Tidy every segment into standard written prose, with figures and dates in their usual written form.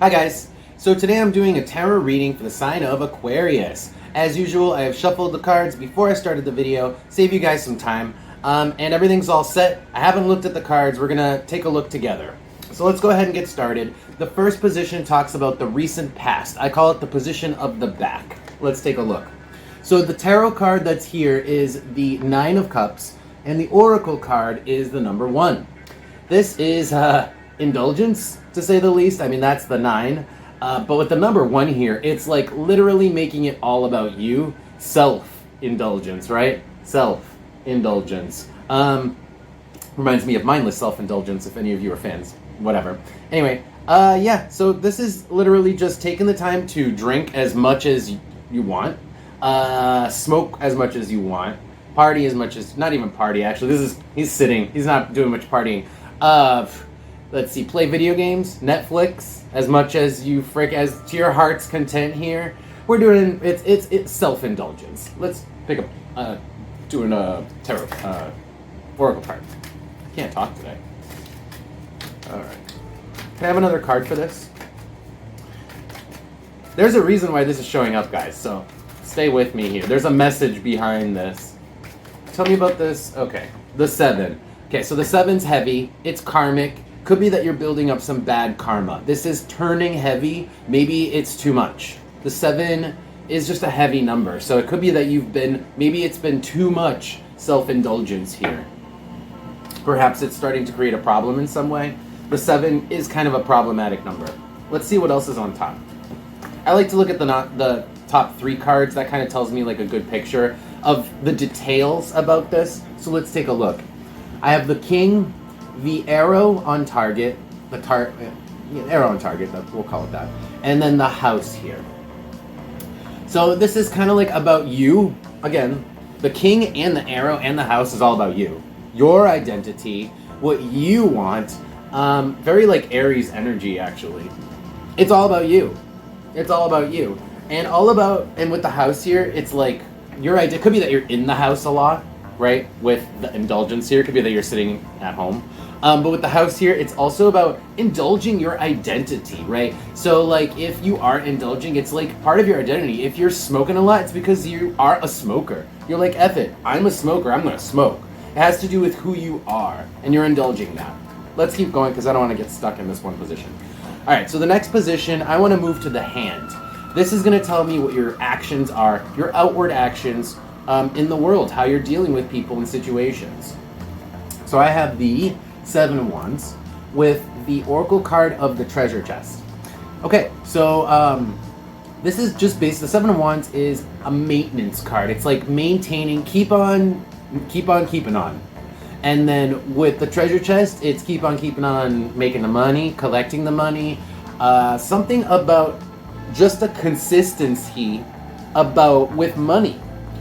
Hi guys, so today I'm doing a tarot reading for the sign of Aquarius. As usual, I have shuffled the cards before I started the video, save you guys some time, and everything's all set. I haven't looked at the cards, we're gonna take a look together. So let's go ahead and get started. The first position talks about the recent past. I call it the position of the back. Let's take a look. So the tarot card that's here is the Nine of Cups, and the Oracle card is the number 1. This is indulgence, to say the least. I mean, that's the 9. But with the number 1 here, it's like literally making it all about you. Self-indulgence, right? Self-indulgence. Reminds me of Mindless Self-Indulgence, if any of you are fans. Whatever. Anyway, yeah, so this is literally just taking the time to drink as much as you want, smoke as much as you want, party as much as, not even party actually, he's sitting, he's not doing much partying. Let's see, play video games, Netflix, as much as you as to your heart's content here. We're doing, it's self-indulgence. Let's pick up, doing a tarot, oracle card. Can't talk today. Alright. Can I have another card for this? There's a reason why this is showing up, guys, so stay with me here. There's a message behind this. Tell me about this. Okay, the 7. Okay, so the 7's heavy. It's karmic. Could be that you're building up some bad karma. This is turning heavy. Maybe it's too much. The 7 is just a heavy number. So it could be that maybe it's been too much self-indulgence here. Perhaps it's starting to create a problem in some way. The 7 is kind of a problematic number. Let's see what else is on top. I like to look at the top 3 cards. That kind of tells me like a good picture of the details about this. So let's take a look. I have the King, the Arrow on target, Arrow on target, we'll call it that, and then the House here. So this is kind of like about you. Again, the King and the Arrow and the House is all about you. Your identity, what you want. Very like Aries energy, actually. It's all about you. It's all about you. And with the House here, it's like your idea. It could be that you're in the house a lot, right? With the indulgence here, it could be that you're sitting at home. But with the House here, it's also about indulging your identity, right? So like if you are indulging, it's like part of your identity. If you're smoking a lot, it's because you are a smoker. You're like, F it, I'm a smoker, I'm gonna smoke. It has to do with who you are, and you're indulging that. Let's keep going because I don't want to get stuck in this one position. All right, so the next position, I want to move to the hand. This is going to tell me what your actions are, your outward actions in the world, how you're dealing with people and situations. So I have the 7 of Wands with the Oracle card of the Treasure Chest. Okay, so this is just based, the 7 of Wands is a maintenance card. It's like maintaining, keep on keeping on. And then with the Treasure Chest, it's keep on keeping on making the money, collecting the money. Something about just a consistency with money.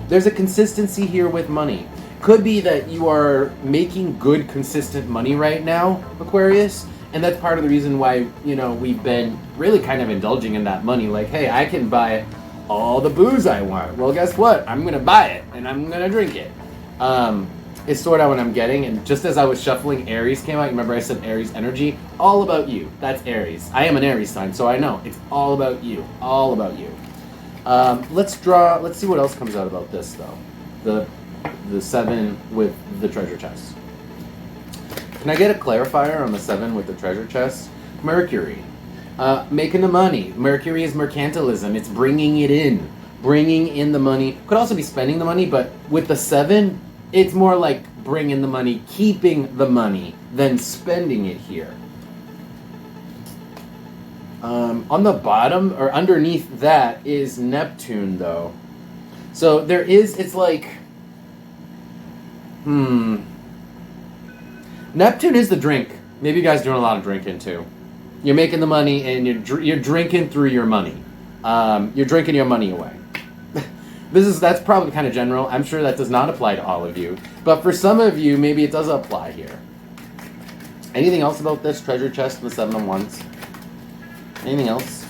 There's a consistency here with money. Could be that you are making good, consistent money right now, Aquarius, and that's part of the reason why, you know, we've been really kind of indulging in that money. Like, hey, I can buy all the booze I want. Well, guess what? I'm gonna buy it and I'm gonna drink it. Is sort of what I'm getting, and just as I was shuffling, Aries came out. Remember I said Aries energy? All about you. That's Aries. I am an Aries sign, so I know. It's all about you. All about you. Let's see what else comes out about this, though. The 7 with the Treasure Chest. Can I get a clarifier on the 7 with the Treasure Chest? Mercury. Making the money. Mercury is mercantilism. It's bringing it in. Bringing in the money. Could also be spending the money, but with the 7, it's more like bringing the money, keeping the money, than spending it here. On the bottom, or underneath that, is Neptune, though. So there is, it's like, Neptune is the drink. Maybe you guys are doing a lot of drinking, too. You're making the money, and you're drinking through your money. You're drinking your money away. That's probably kind of general. I'm sure that does not apply to all of you. But for some of you, maybe it does apply here. Anything else about this Treasure Chest and the 7 of Wands? Anything else?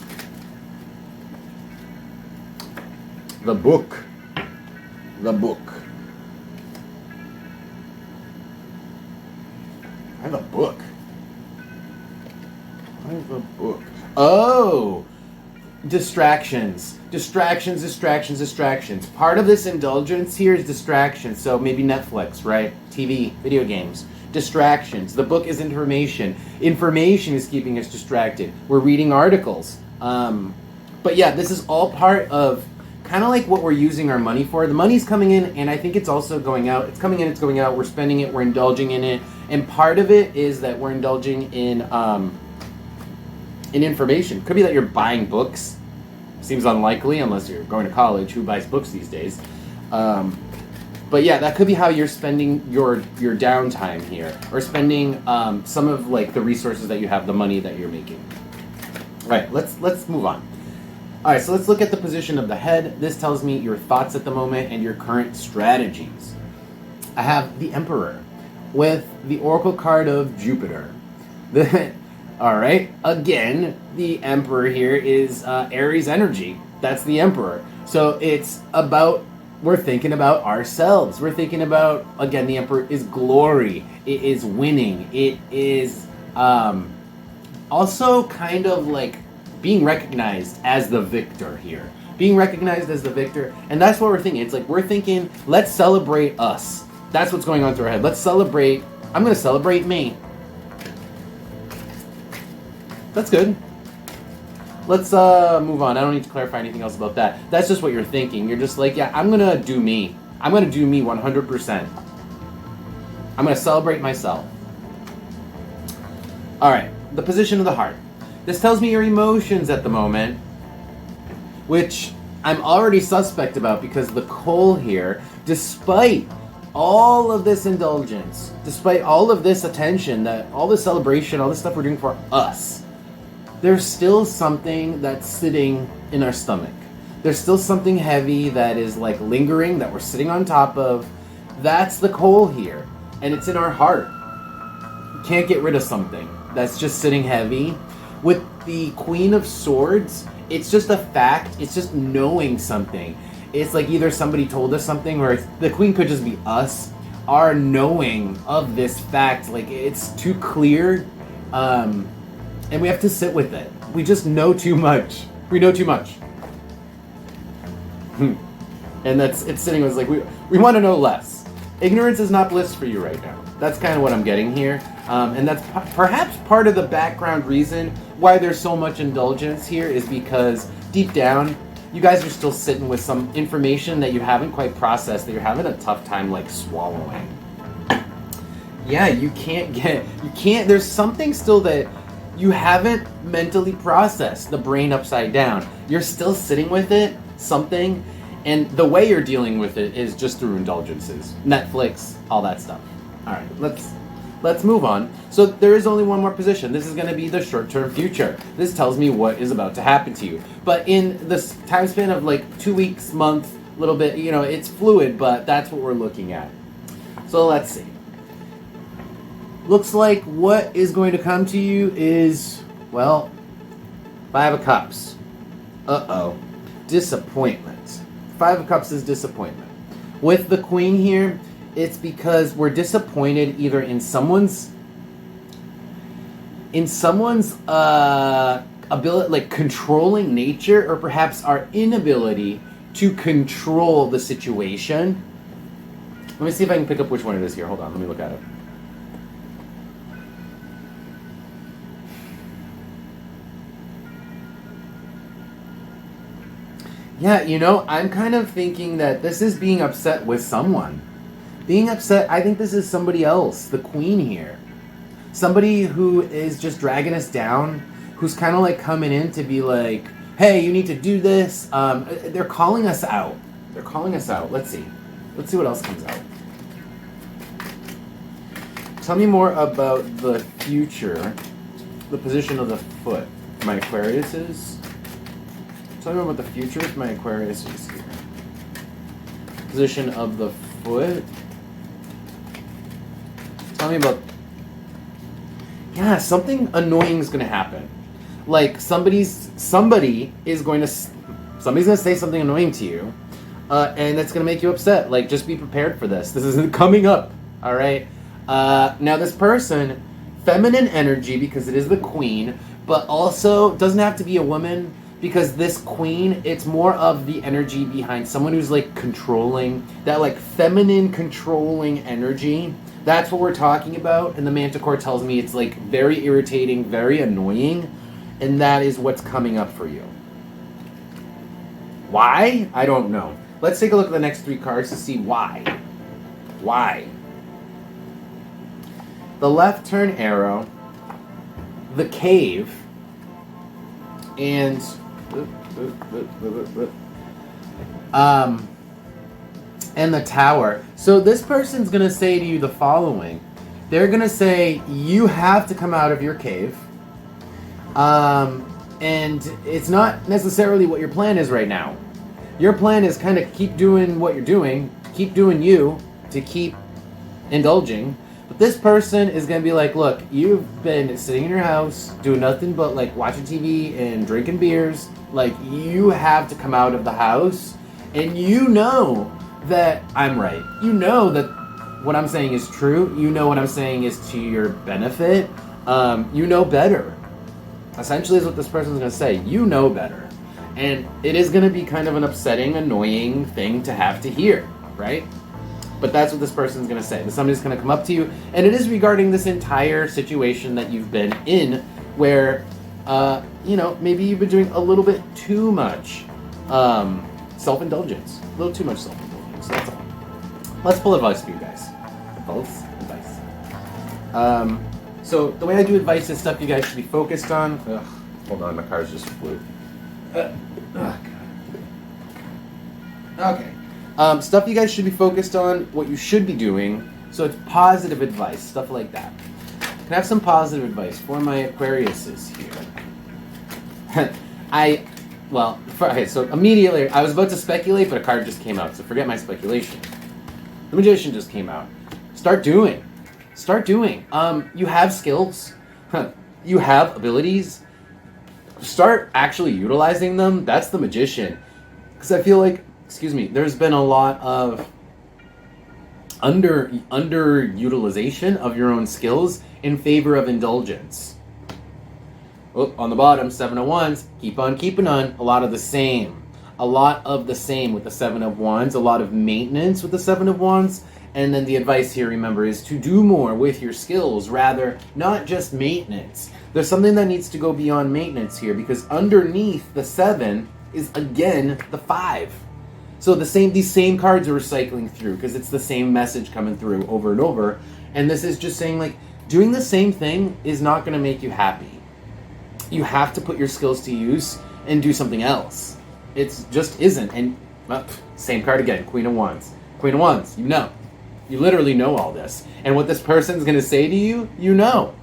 The book. The book. I have a book. Where's the book? Oh! Distractions. Distractions, distractions, distractions. Part of this indulgence here is distractions. So maybe Netflix, right? TV, video games. Distractions. The book is information. Information is keeping us distracted. We're reading articles. But yeah, this is all part of kind of like what we're using our money for. The money's coming in, and I think it's also going out. It's coming in, it's going out. We're spending it, we're indulging in it. And part of it is that we're indulging in information. Could be that you're buying books. Seems unlikely unless you're going to college. Who buys books these days? But yeah, that could be how you're spending your downtime here, or spending some of like the resources that you have, the money that you're making. All right, let's move on. All right, so let's look at the position of the head. This tells me your thoughts at the moment and your current strategies. I have the Emperor with the Oracle card of Jupiter. All right, again, the Emperor here is Aries energy. That's the Emperor. So it's about, we're thinking about ourselves. We're thinking about, again, the Emperor is glory. It is winning. It is also kind of like being recognized as the victor here. Being recognized as the victor. And that's what we're thinking. It's like we're thinking, let's celebrate us. That's what's going on through our head. Let's celebrate. I'm going to celebrate me. That's good. Let's move on. I don't need to clarify anything else about that. That's just what you're thinking. You're just like, yeah, I'm going to do me. I'm going to do me 100%. I'm going to celebrate myself. All right. The position of the heart. This tells me your emotions at the moment, which I'm already suspect about because the coal here, despite all of this indulgence, despite all of this attention, that all this celebration, all this stuff we're doing for us, there's still something that's sitting in our stomach. There's still something heavy that is like lingering, that we're sitting on top of. That's the coal here, and it's in our heart. You can't get rid of something that's just sitting heavy. With the Queen of Swords, it's just a fact. It's just knowing something. It's like either somebody told us something, or the Queen could just be us. Our knowing of this fact, like it's too clear, and we have to sit with it. We just know too much. We know too much. And it's sitting with us like we want to know less. Ignorance is not bliss for you right now. That's kind of what I'm getting here. And that's perhaps part of the background reason why there's so much indulgence here is because deep down, you guys are still sitting with some information that you haven't quite processed, that you're having a tough time like swallowing. Yeah, there's something still that you haven't mentally processed, the brain upside down. You're still sitting with it, something, and the way you're dealing with it is just through indulgences, Netflix, all that stuff. All right, let's move on. So there is only one more position. This is going to be the short-term future. This tells me what is about to happen to you. But in this time span of like 2 weeks, month, a little bit, it's fluid, but that's what we're looking at. So let's see. Looks like what is going to come to you is, well, 5 of Cups. Uh-oh. Disappointment. 5 of Cups is disappointment. With the Queen here, it's because we're disappointed either in someone's ability, like controlling nature, or perhaps our inability to control the situation. Let me see if I can pick up which one it is here. Hold on, let me look at it. Yeah, I'm kind of thinking that this is being upset with someone. Being upset, I think this is somebody else, the Queen here. Somebody who is just dragging us down, who's kind of like coming in to be like, hey, you need to do this. They're calling us out. They're calling us out. Let's see. Let's see what else comes out. Tell me more about the future, the position of the foot. My Aquarius is. Tell me more about the future if my Aquarius is here. Position of the foot. Tell me about... Yeah, something annoying is going to happen. Like, somebody's going to say something annoying to you, and that's going to make you upset. Like, just be prepared for this. This isn't coming up, all right? Now, this person feminine energy because it is the queen, but also doesn't have to be a woman because this queen, it's more of the energy behind someone who's like controlling, that like feminine controlling energy. That's what we're talking about, and the Manticore tells me it's like very irritating, very annoying, and that is what's coming up for you. Why? I don't know. Let's take a look at the next 3 cards to see why. Why? The left turn arrow, the cave, and the tower. So this person's going to say to you the following. They're going to say, you have to come out of your cave. And it's not necessarily what your plan is right now. Your plan is kind of keep doing what you're doing, keep doing you, to keep indulging. But this person is going to be like, look, you've been sitting in your house doing nothing but like watching TV and drinking beers. Like, you have to come out of the house, and you know that I'm right. You know that what I'm saying is true. You know what I'm saying is to your benefit. You know better. Essentially is what this person's going to say. You know better. And it is going to be kind of an upsetting, annoying thing to have to hear, right? But that's what this person's going to say. Somebody's going to come up to you, and it is regarding this entire situation that you've been in where, you know, maybe you've been doing a little bit too much self-indulgence. A little too much self-indulgence. That's all. Let's pull advice for you guys. Advice. So the way I do advice is stuff you guys should be focused on. Ugh, hold on, my cards just flew. Okay. Stuff you guys should be focused on, what you should be doing. So it's positive advice, stuff like that. Can I have some positive advice for my Aquariuses here? Okay, so immediately, I was about to speculate, but a card just came out, so forget my speculation. The Magician just came out. Start doing. You have skills. You have abilities. Start actually utilizing them. That's the Magician. Because I feel like, there's been a lot of underutilization of your own skills in favor of indulgence. Oh, on the bottom, 7 of Wands, keep on keeping on. A lot of the same with the 7 of Wands, a lot of maintenance with the 7 of Wands. And then the advice here, remember, is to do more with your skills, rather, not just maintenance. There's something that needs to go beyond maintenance here, because underneath the 7 is, again, the 5. So these same cards are recycling through, because it's the same message coming through over and over. And this is just saying, like, doing the same thing is not going to make you happy. You have to put your skills to use and do something else. It just isn't. And same card again, Queen of Wands. Queen of Wands, you know. You literally know all this. And what this person's going to say to you, you know.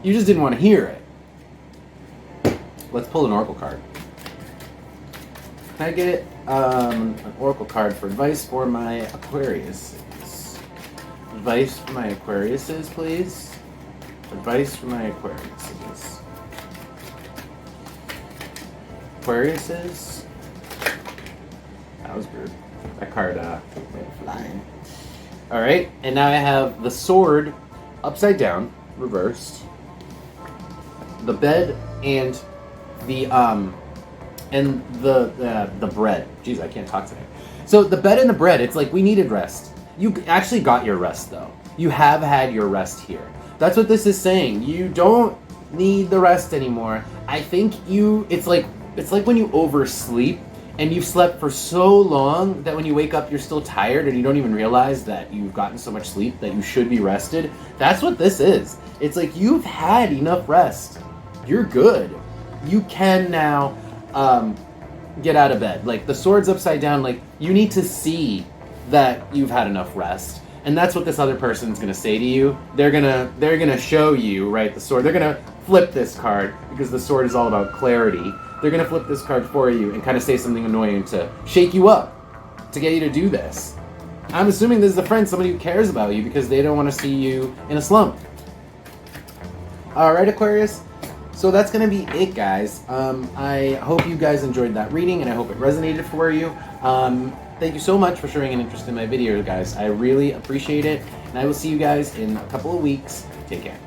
You just didn't want to hear it. Let's pull an Oracle card. Can I get an Oracle card for advice for my Aquariuses? Advice for my Aquariuses, please. Advice for my Aquariuses. Aquariuses. That was weird. That card went flying. All right, and now I have the Sword upside down, reversed. The bed and the bread. Jeez, I can't talk today. So the bed and the bread, it's like we needed rest. You actually got your rest though. You have had your rest here. That's what this is saying. You don't need the rest anymore. I think it's like when you oversleep and you've slept for so long that when you wake up you're still tired and you don't even realize that you've gotten so much sleep that you should be rested. That's what this is. It's like you've had enough rest. You're good. You can now get out of bed. Like the Sword's upside down, like you need to see that you've had enough rest. And that's what this other person's gonna say to you. They're gonna show you, right, the Sword. They're gonna flip this card because the Sword is all about clarity. They're gonna flip this card for you and kind of say something annoying to shake you up, to get you to do this. I'm assuming this is a friend, somebody who cares about you because they don't want to see you in a slump. Alright, Aquarius. So that's going to be it, guys. I hope you guys enjoyed that reading, and I hope it resonated for you. Thank you so much for showing an interest in my video, guys. I really appreciate it, and I will see you guys in a couple of weeks. Take care.